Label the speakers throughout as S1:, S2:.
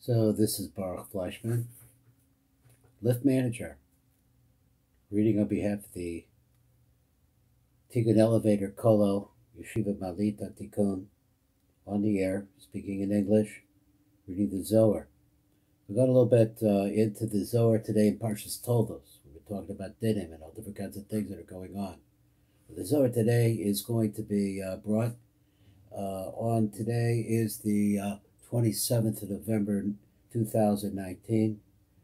S1: So this is Baruch Fleischman, Lift Manager, reading on behalf of the Tikkun Elevator Kollel Yeshiva Malita Tikkun, on the air, speaking in English, reading the Zohar. We got a little bit into the Zohar today in Parshas Toldos. We were talking about dinim and all different kinds of things that are going on. The Zohar today is going to be brought on. Today is the 27th of November 2019,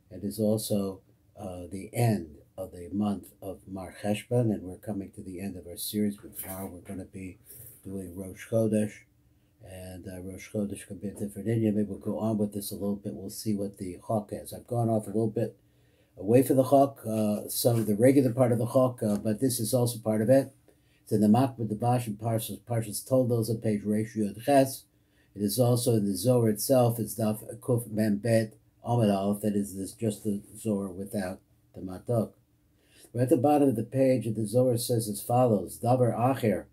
S1: and is also the end of the month of Mar Cheshvon, and we're coming to the end of our series. Tomorrow we're going to be doing Rosh Chodesh, and Rosh Chodesh can be a different Indian. Maybe we'll go on with this a little bit. We'll see what the Chok is. I've gone off a little bit away from the Chok, some of the regular part of the Chok, but this is also part of it. It's in the Matok M'dvash and Parshas Toldos on page Reish Yud Ches. It is also in the Zohar itself. It's Daf Kuf Mem Bet Amud Aleph. That is just the Zohar without the Matok. Right at the bottom of the page, the Zohar says as follows: Davar Acher,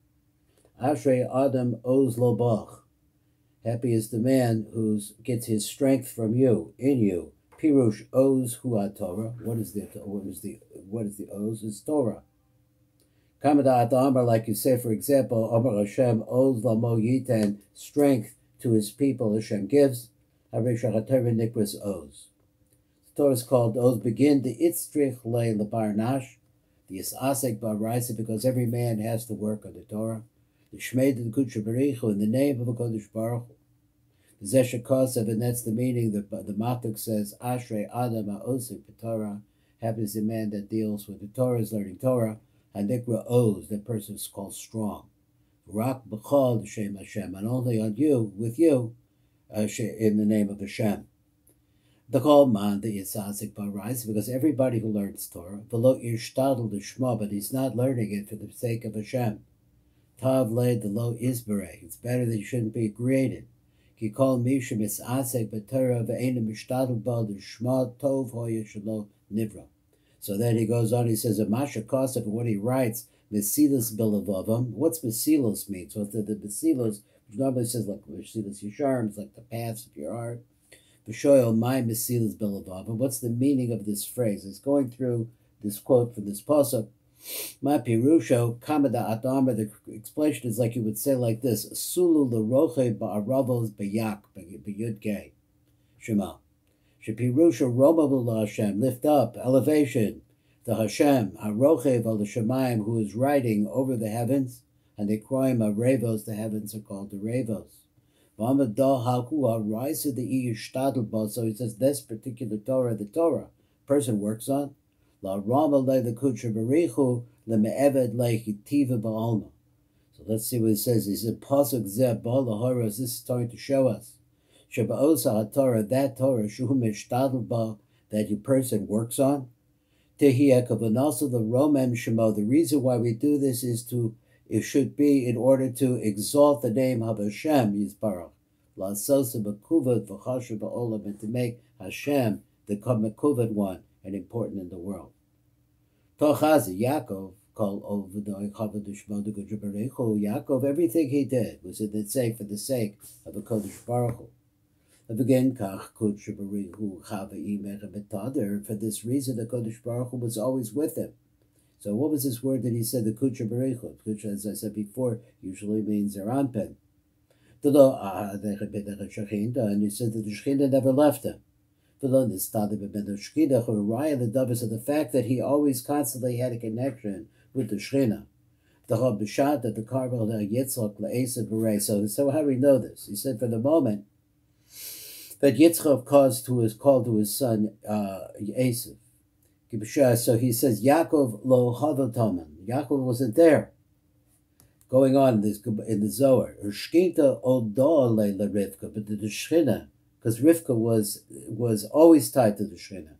S1: Ashrei Adam Oz Lo Bach. Happy is the man who gets his strength from you, in you. Pirush Oz Hu Torah. What is the Oz? It's Torah. Kamada At Amar, like you say, for example, Amar Hashem Oz Lamo Yiten, strength to his people Hashem gives. Harishach HaTorah Nikras Oz. The Torah is called Oz. Begin the Itztrich Le Lebarnash, the Isasek Baraisa, because every man has to work on the Torah. The Shmei the Kudsha Baruch Hu, in the name of a Kodesh Baruch Hu. The Zesha Kosev, and that's the meaning. The Matok says Ashrei Adam HaOsik B'Torah. Happy is the man that deals with the Torah, is learning Torah. Hanikra Oz, that person is called strong. Rak B'chol Shem Hashem, and only on you, with you, in the name of Hashem. The Kol Man, the Yisasik Barais, because everybody who learns Torah, V'lo Yishtadl L'Shma, but he's not learning it for the sake of Hashem. Tav Le the Lo Isberei, it's better that you shouldn't be created. Ki Kol Mishim Yisasik B'Torah V'eina Mishtadl Ba L'Shma Tov Hoya Shelo Nivra. So then he goes on, he says, Masha Kosef, what he writes, Mesilas Bilavavam. What's Mesilas mean? So the Mesilas, which normally says like Mesilas Yesharim, it's like the paths of your heart. V'shoyel my Mesilas Bilavavam. What's the meaning of this phrase? It's going through this quote from this pasuk. My Pirusho, Kamada Adamar, the explanation is like you would say like this, Sulu L'roche Ba'aravos B'yak, B'yud Gay. Shema. Shepirusha Roma Hashem, lift up, elevation, the Hashem, Harochev al Shemayim, who is riding over the heavens, and they cry him Revos, the heavens are called the Revos. V'amadah Haku rise to the Iyishtadl. So he says this particular Torah, the Torah, person works on, La Rama le the Kudsha Barichu, le Me'eved le Hitiva Ba'alma. So let's see what he says. He said, Pasuk Zeh Ba'al this is starting to show us. Shaba'osa HaTorah, that Torah, Shuhu Mishtadl Ba, that your person works on. Tehiyakav, and also the Romem Shemo. The reason why we do this is it should be in order to exalt the name of Hashem, Yisbarach. La'asosa B'kuvad V'chashu Ba'olam, and to make Hashem, the Mekuvad one, and important in the world. Tochazi, Yaakov, called Ovadoi Chavadush Modu Baruch Yaakov, everything he did was for the sake of a Kodesh Baruch Hu. Again, for this reason, the Kodesh Baruch Hu was always with him. So what was this word that he said, the Kudsha Baruch Hu? Kudsha, as I said before, usually means Aramaic. And he said that the Shekhinah never left him. So the fact that he always constantly had a connection with the Shekhinah. So how do we know this? He said, for the moment that Yitzchak called to his son Esav. So he says, Yaakov lo havotaman. Yaakov wasn't there. Going on in the Zohar, Shkita odah le Rivka, but the Shechina, because Rivka was always tied to the Shechina.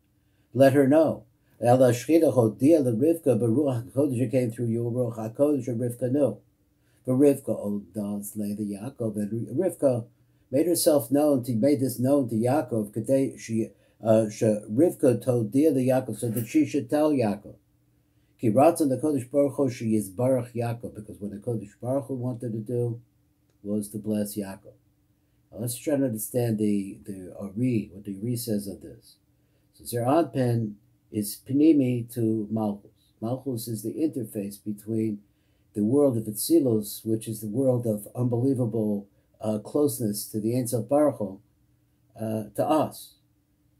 S1: Let her know. El Shechina hodia le Rivka, but Ruach HaKodesh came through your Ruach HaKodesh, and Rivka knew. But Rivka odah le the Yaakov, and Rivka made herself known. Made this known to Yaakov. Rivka told Dia the Yaakov, so that she should tell Yaakov. Ki ratzon the Kodesh Baruch Hu she is Baruch Yaakov, because what the Kodesh Baruch Hu wanted to do was to bless Yaakov. Now let's try to understand the Ari, what the Ari says of this. So Zer Anpin is Panimi to Malchus. Malchus is the interface between the world of Atzilus, which is the world of unbelievable closeness to the Ein Sof Baruch Hu, to us.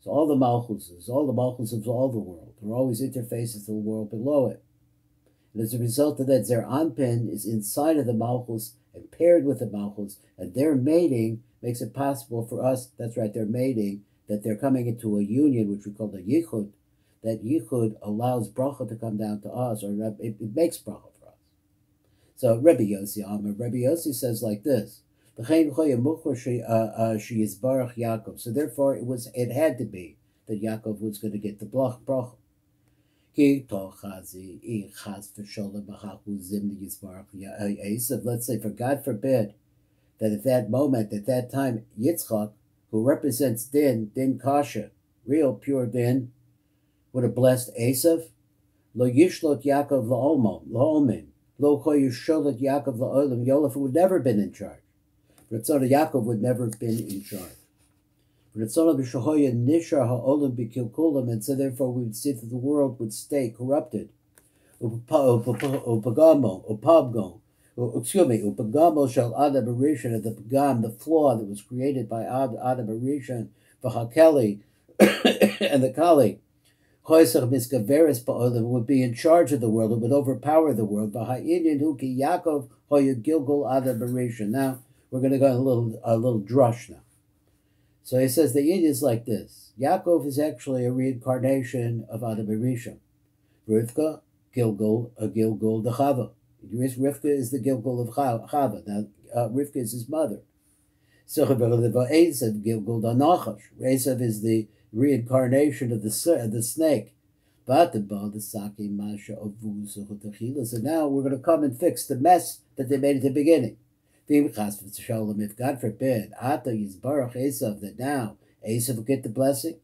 S1: So all the Malchuses of all the world, are always interfaces to the world below it. And as a result of that, Zer Anpin is inside of the Malchus and paired with the Malchus, and their mating makes it possible for us, that's right, their mating, that they're coming into a union, which we call the Yichud. That Yichud allows bracha to come down to us, or it makes bracha for us. So Rebbe Yossi says like this, Yaakov. So therefore it had to be that Yaakov was going to get the bracha. Let's say, for God forbid, that at that moment, at that time, Yitzchak, who represents din kasha, real pure din, would have blessed Esav. Lo yishlot Yaakov la'olmin. Lo ko yishlot Yaakov la'olam. Yolaf would never have been in charge. Ritzon Yaakov would never have been in charge. Ritzon b'shahoya nishar ha'olam b'kilkulam, and so therefore we would see that the world would stay corrupted. Upagamo shall Adam Arishan, the pagam, the flaw that was created by Adam Arishan, v'hakeli, and the kali. Would be in charge of the world, it would overpower the world. Now, we're going to go a little drush now. So he says the Yid is like this. Yaakov is actually a reincarnation of Adam Rishon. Rivka, Gilgul, a Gilgul the Chava. Rivka is the Gilgul of Chava. Now, Rivka is his mother. So Esav, Gilgul the Nachash. Esav is the reincarnation of the snake. So now we're going to come and fix the mess that they made at the beginning. If God forbid, that now Esav will get the blessing,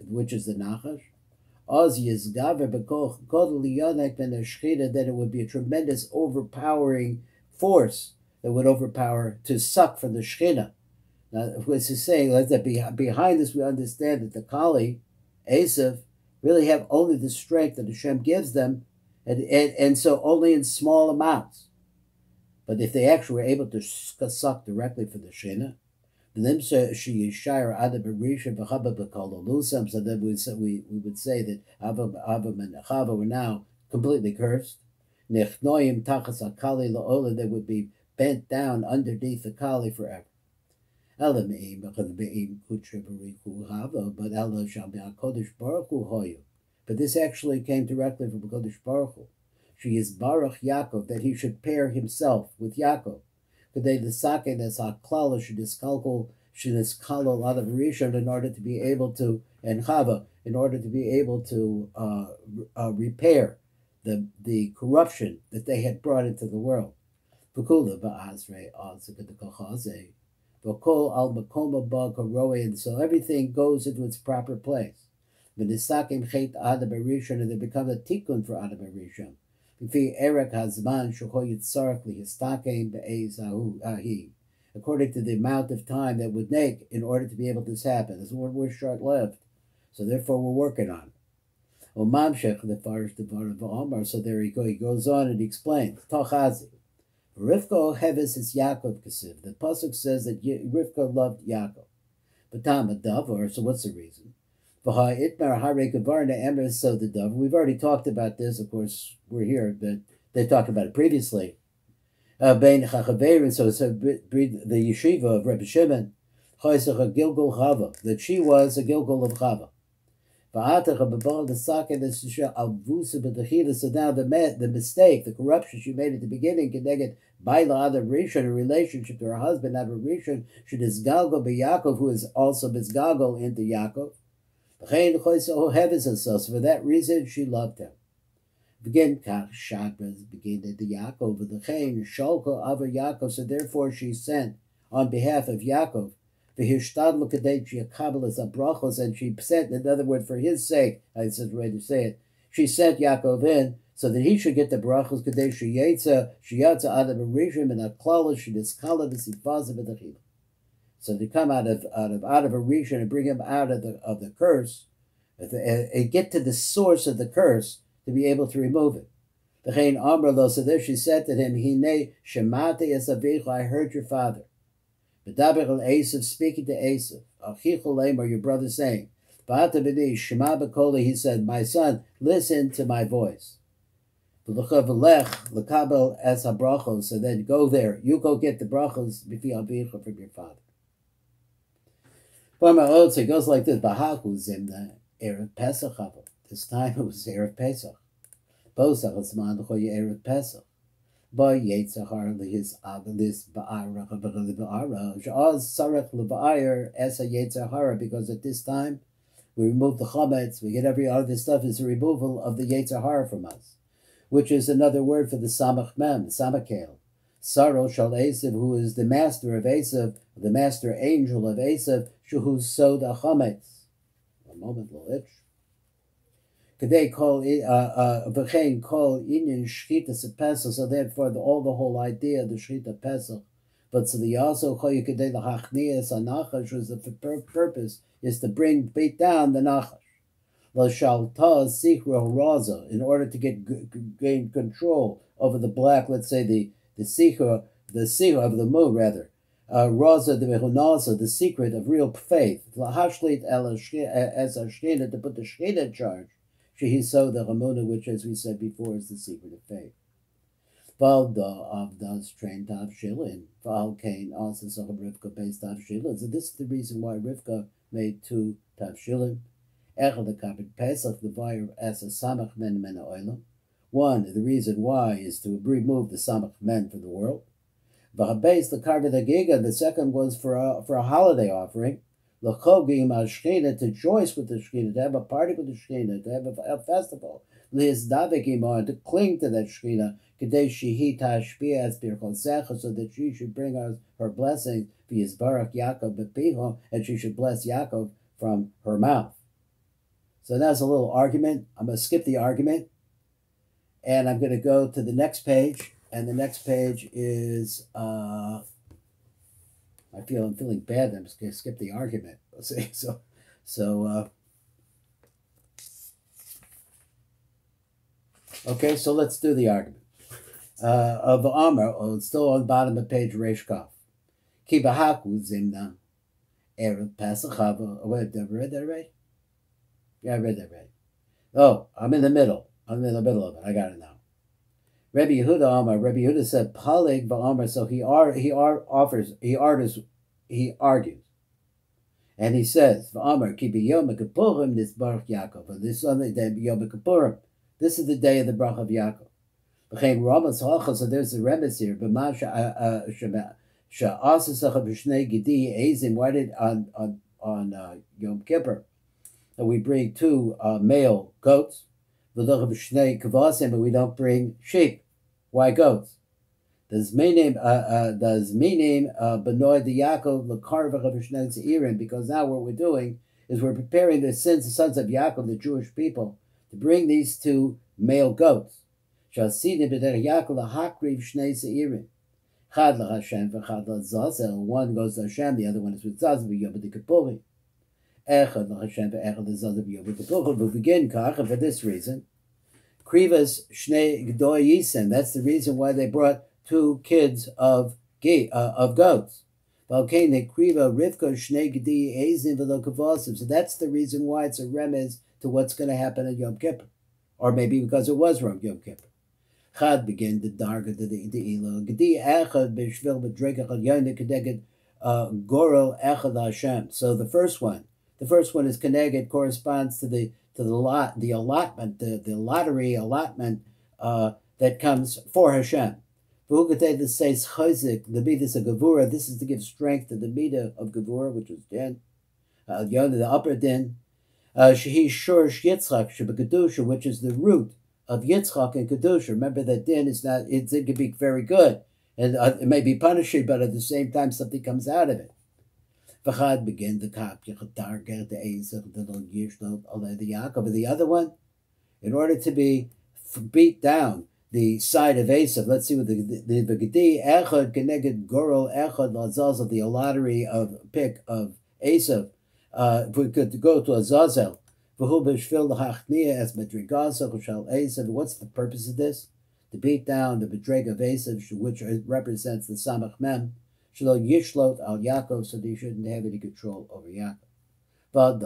S1: which is the Nachash, then it would be a tremendous overpowering force that would overpower to suck from the Shechina. Now, this is saying that behind this we understand that the Kali, Esav, really have only the strength that Hashem gives them, and so only in small amounts. But if they actually were able to suck directly from the Shechina, so then we would say that Avam and Chava were now completely cursed. They would be bent down underneath the Kali forever. But this actually came directly from Kodesh Baruch Hu. She is Baruch Yaakov, that he should pair himself with Yaakov. In order to be able to, and Chava, in order to be able to repair the corruption that they had brought into the world. And so everything goes into its proper place. And they become a tikkun for Adam Rishon. According to the amount of time that would take in order to be able to happen. This is what we're short-lived. So therefore we're working on it. So there he goes on and he explains. Rivka Heves is Yaakov Kasiv. The pasuk says that Rivka loved Yaakov. But Davar, so what's the reason? So the Davar. We've already talked about this, of course, we're here, but they talked about it previously. So it's the yeshiva of Rebbe Shimon, that she was a Gilgul of Chava. So now the mistake, the corruption she made at the beginning, connected Baila Adam Rishon, a relationship to her husband Adam Rishon, should Isgalgo be Yaakov, who is also Bisgalgo into Yaakov. So for that reason, she loved him. Begin at the Yaakov, the Chain, Sholko Ava Yaakov, so therefore she sent on behalf of Yaakov. And she sent, in other words, for his sake, I said ready to say it, she sent Yaakov in so that he should get the brachos kadei sheyatza adam arishim and aklala sheniskala v'sitvaza v'dachila. So to come out of a region and bring him out of the curse, and get to the source of the curse to be able to remove it. V'chein amar lo, so there she said to him, Hinei shemati es avicha, I heard your father. V'daber el Esav, speaking to Esav, achichu lemar, your brother saying, V'ata b'ni shema b'koli, he said, my son, listen to my voice. V'lech l'kabel es habrachos, so then go there, you go get the brachos b'fi avicha from your father. So it goes like this. Erev Pesach. This time it was Erev Pesach. Posach is man Erev Pesach. By Yetzachar lihis abelis ba'ara ba'ara. Sh'az sarech leba'ir esa Yetzachara, because at this time we remove the chametz, we get every other stuff is a removal of the Yetzachara from us, which is another word for the samach mem, the samakel. Saro shal Esav, who is the master of Esav, the master angel of Esav, shuhu soda chametz. A moment, Loich. Kadei call v'chein call inyan shchita Pesach. So therefore, all the whole idea of the shchita Pesach, but so the also choyu kadei lahachnias anachash, was the purpose is to beat down the nachash. Lo shalta sichra raza, in order to gain control over the black, let's say the sichra of the moon, rather. Raza de Mechunasa, the secret of real faith. Lahashlit as a shchina, to put the shchina in charge. Shehiso the Ramuna, which, as we said before, is the secret of faith. Val da avdas train tav shilin. Val kain also saw Rivka based tav shilin. So this is the reason why Rivka made 2 tav shilin. Echel the kapit Pesach the vayir as a samach men oilam. One, the reason why is to remove the samach men from the world. V'habes the karva the giga. The second was for a holiday offering. L'chogim al shchina, to joyce with the shchina, to have a party with the shchina, to have a festival. L'hizdavik imar, to cling to that shchina. Kadei shehi tashpia as birchol secha, so that she should bring us her blessings. V'yizbarach Yaakov bepiho, and she should bless Yaakov from her mouth. So that's a little argument. I'm going to skip the argument, and I'm going to go to the next page. And the next page is, I'm feeling bad. I'm just going to skip the argument. Let's see. Okay, so let's do the argument. Of the Amar, still on the bottom of page Reish Kaf. Ki b'haku zimna erev Pesach hava. Wait, did I read that right? Yeah, I read that right. Oh, I'm in the middle. I'm in the middle of it. I got it now. Rabbi Yehuda Amar. Rabbi Yehuda said Palig ba'Amar. So he argues, and he says v'Amar ki b'Yom Kippurim nisbarach Yaakov. And this Sunday day Yom Kippurim. This is the day of the brach of Yaakov. B'chein Ramas Halachas. So there's the remes here. B'ma sha'asasach b'shnei gedi ezim. Why did on Yom Kippur that we bring 2 male goats? V'loch b'shnei kavasim, but we don't bring sheep. Why goats? Does me name Benoy the Yaakov l'karvach b'shnei zeirim? Because now what we're doing is we're preparing the sons of Yaakov, the Jewish people, to bring these 2 male goats. Shasidim b'derech Yaakov l'hakriv shnei zeirim. Chad l'Hashem v'chad l'Zazel. One goes to Hashem, the other one is with Zazel b'Yom Kippurim. Echad l'Hashem v'echad l'Zazel b'Yom Kippurim. We'll begin kach, and for this reason, krivas shnei gdoi yisem. That's the reason why they brought 2 kids of goats. Valkane kriva rivka shnei gdi ezim v'lo kavasim. So that's the reason why it's a remez to what's going to happen at Yom Kippur, or maybe because it was Yom Kippur. Chad begin the darga the ilo gdi echad b'shvil b'drekach yonah kedeged gorel echad Hashem. So the first one is keneged, corresponds to the allotment, the lottery allotment that comes for Hashem. This says chayzik, the midas of gevura. This is to give strength to the midah of gevura, which is din, the upper din. Shehi shorsh Yitzchak shebekadusha, which is the root of Yitzchak and kedusha. Remember that din is not; it can be very good, and it may be punishing, but at the same time something comes out of it. V'chad begin the kap yechatar ger the Eisach the Yaakov. The other one, in order to be beat down the side of Esav. Let's see what the Gedi Echad Keneged Gorol Echad Lazazel, the lottery of pick of Esav. If we could go to Azazel, what's the purpose of this? To beat down the Bedreg of Esav, which represents the Samach Mem, Shelo Yishlot al Yaakov, so that he shouldn't have any control over Yaakov. And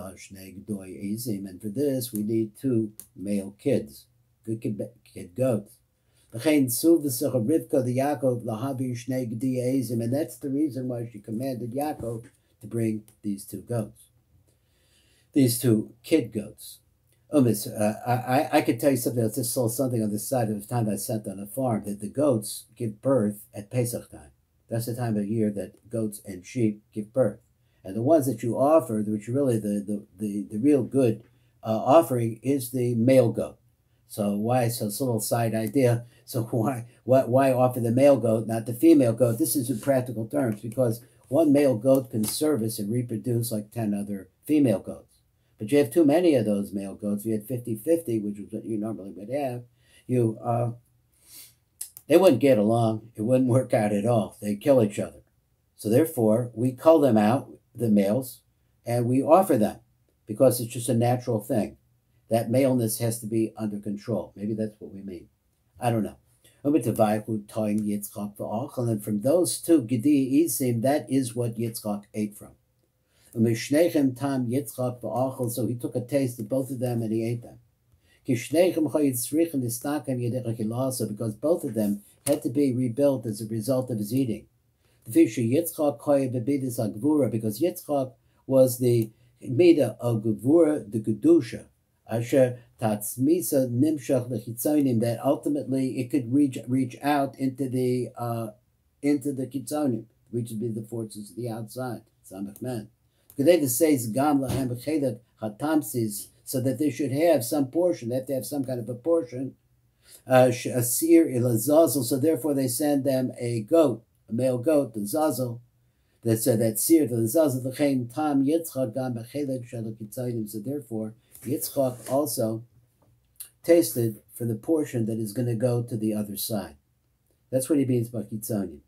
S1: for this, we need 2 male kids, good kid goats. And that's the reason why she commanded Yaakov to bring these 2 goats, these 2 kid goats. I could tell you something else. Just saw something on the side of the time I sent on a farm that the goats give birth at Pesach time. That's the time of year that goats and sheep give birth. And the ones that you offer, which really the real good offering, is the male goat. So why? So it's a little side idea. So why offer the male goat, not the female goat? This is in practical terms, because one male goat can service and reproduce like 10 other female goats. But you have too many of those male goats. If you had 50-50, which is what you normally would have, they wouldn't get along. It wouldn't work out at all. They'd kill each other. So therefore, we cull them out, the males, and we offer them, because it's just a natural thing. That maleness has to be under control. Maybe that's what we mean. I don't know. And then from those 2 Gedi Isim, that is what Yitzchak ate from. So he took a taste of both of them and he ate them. Because both of them had to be rebuilt as a result of his eating. Because Yitzchak was the Mida of Gevura, the Kedusha, Asher Tatzmisa Nimshach Lechitzonim, that ultimately it could reach out into the Kitzonim, which would be the forces of the outside, Samach Men. So that they should have some portion, they have to have some kind of a portion, Asir Ilazazel, so therefore they send them a goat, a male goat, the Zazel, that seer to the Zazel, the Chaim Tam Yitzchak Gam Bechelek Shel Kitzonim. So therefore, Yitzchak also tasted for the portion that is going to go to the other side. That's what he means by Kitzonim.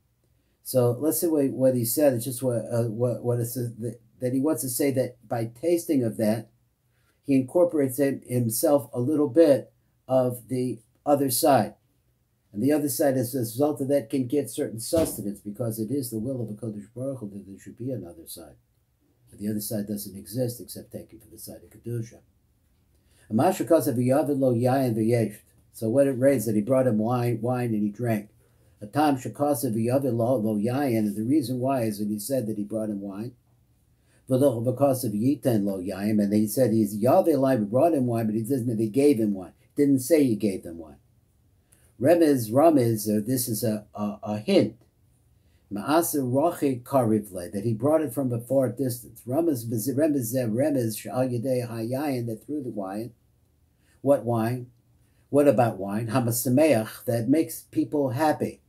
S1: So let's see what he said. It's just what it says, that he wants to say that by tasting of that, he incorporates himself a little bit of the other side. And the other side, as a result of that, can get certain sustenance, because it is the will of the Kodesh Baruch Hu that there should be another side. But the other side doesn't exist except taken from the side of Kedusha. So what it raised, that he brought him wine and he drank. A time shakasav lo yayin, and the reason why is that he said that he brought him wine. Because of Yitan lo yayin, and he said he's Yahweh brought him wine, but he doesn't. He gave him wine. Didn't say he gave them wine. Remez, this is a hint. Ma'asa rochi karivle, that he brought it from a far distance. Remez shal yedei hayayin, that through the wine. What wine? What about wine? Hamasameach, that makes people happy.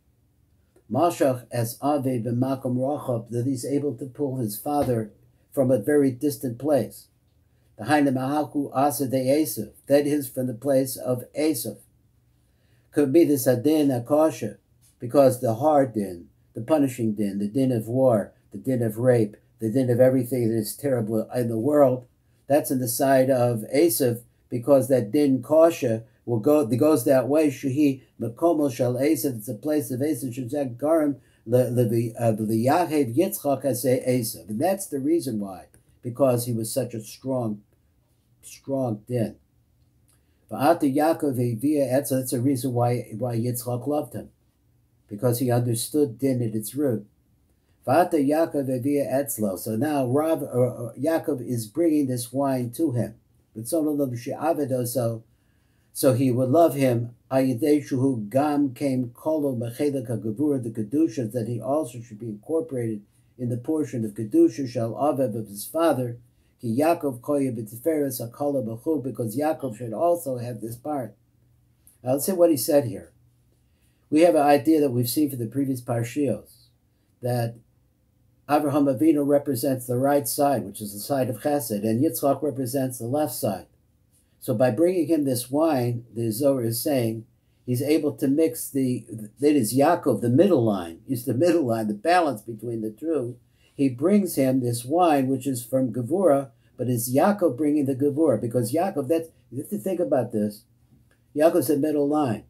S1: Mashach as ave b'makom rachab, that he's able to pull his father from a very distant place. The Haina Mahaku Asa de Esav, that is from the place of Esav. Could be the Sadin Akasha, because the hard din, the punishing din, the din of war, the din of rape, the din of everything that is terrible in the world, that's on the side of Esav, because that din Kasha goes that way. Shehi Makomo Shal Esav, it's a place of Esav, Shazak Garam, the Yahed Yitzchak as Esav. And that's the reason why, because he was such a strong din. That's the reason why Yitzchak loved him, because he understood din at its root. So now Yaakov is bringing this wine to him. So he would love him. Gam came kolo mechelek hagavura, the kedusha, that he also should be incorporated in the portion of kedusha shall avev, of his father. Ki Yaakov koya b'tiferes hakala b'chu, because Yaakov should also have this part. Now let's see what he said here. We have an idea that we've seen for the previous parshios, that Avraham Avinu represents the right side, which is the side of Chesed, and Yitzchak represents the left side. So by bringing him this wine, the Zohar is saying, he's able to mix that is Yaakov, the middle line. Is the middle line, the balance between the two. He brings him this wine, which is from Gevurah, but it's Yaakov bringing the Gevurah, because Yaakov, you have to think about this. Yaakov's the middle line.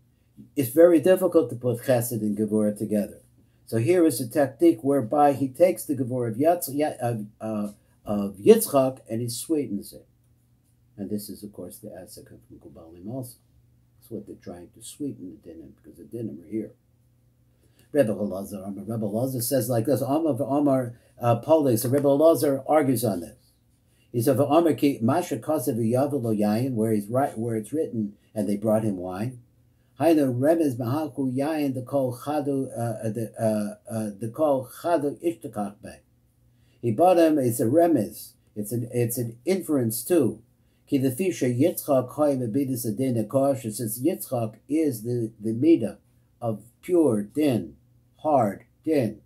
S1: It's very difficult to put Chesed and Gevurah together. So here is a technique whereby he takes the Gevurah of Yitzchak and he sweetens it. And this is, of course, the Asik from Kubalim also. That's what they're trying to sweeten the dinim, because the dinim are here. Rebbe Elazar says like this, Amar Polis, so Rebbe Elazar argues on this. He said, Amar ki Masha Kasav Yavelo Yayin, where it's written, and they brought him wine. Hainu Remez Mahaku Yayin, the Kol Chadu Ishtakach Bey. He bought him, it's a remez, it's an inference too. Ki the fisha Yitzchak Choy Mebidus Adin Akosh, it says Yitzchak is the midah of pure din, hard din.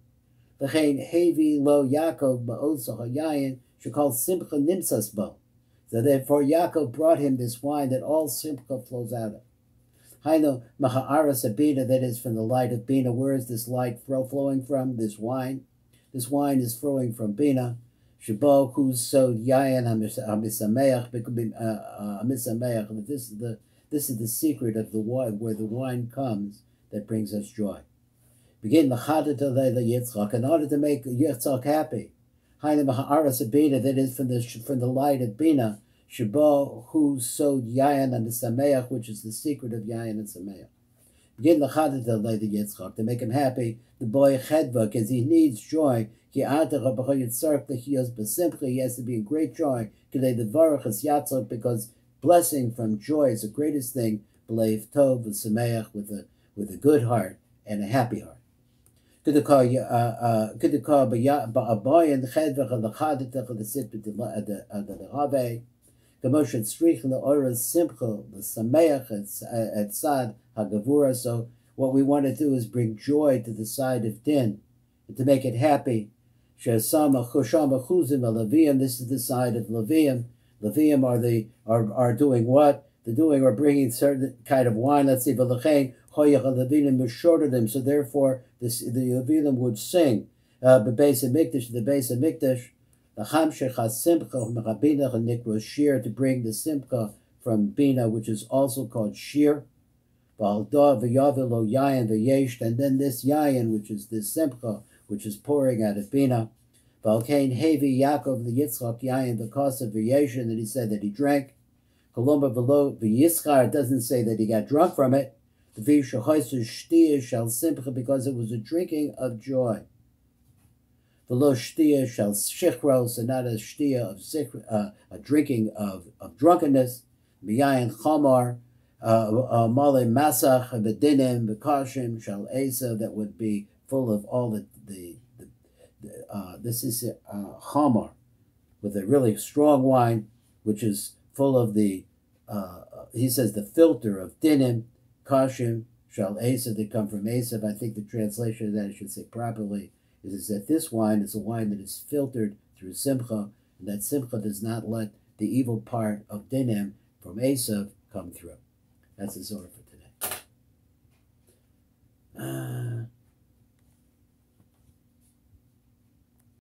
S1: V'chein Hevi Lo Yaakov Ba'osach HaYayin Shekal Simcha Nimsas Bo. So therefore Yaakov brought him this wine that all Simcha flows out of. Hainu Maha'aras Bina, that is from the light of Bina. Where is this light flowing from? This wine. This wine is flowing from Bina. Shabo who's so Yayan Hamisameach. This is the secret of the wine, where the wine comes that brings us joy. Begin l'chadet leila Yitzchak, in order to make Yitzchak happy. Hainu Maha'aras Bina, that is from the light of Bina. Shabo who so Yayan Hamisameach, which is the secret of Yayan and Sameach. Begin l'chadet leila Yitzchak, to make him happy. The boy chedva, because he needs joy. He has to be in great joy, because blessing from joy is the greatest thing. With a good heart and a happy heart. So what we want to do is bring joy to the side of din, and to make it happy. This is the side of Levium. Levium are doing what? Are bringing certain kind of wine. Let's see, so therefore the Levium would sing. The base of Mikdash, to bring the Simcha from Bina, which is also called Shir. And then this Yayin, which is this Simcha, which is pouring out of Bina. Valkain Hevi Yaakov the Yitzchak Yayin, because of variation that he said that he drank. Kolomba Velo V'Yischar, it doesn't say that he got drunk from it. The Vishahoisu Shtia Shal Simcha, because it was a drinking of joy. Velo Shtia Shal Shichros, and not a Shtia of a drinking of drunkenness. Miyayin Chamar. Male Masach Bedinim Bekashim Shal Esa, that would be full of all the this is Chamar, with a really strong wine, which is full of the he says the filter of Dinim, Kashim Shal Esa, that come from Esav. I think the translation of that, I should say properly, is that this wine is a wine that is filtered through Simcha, and that Simcha does not let the evil part of Dinim from Esav come through. That's the Zohar for today.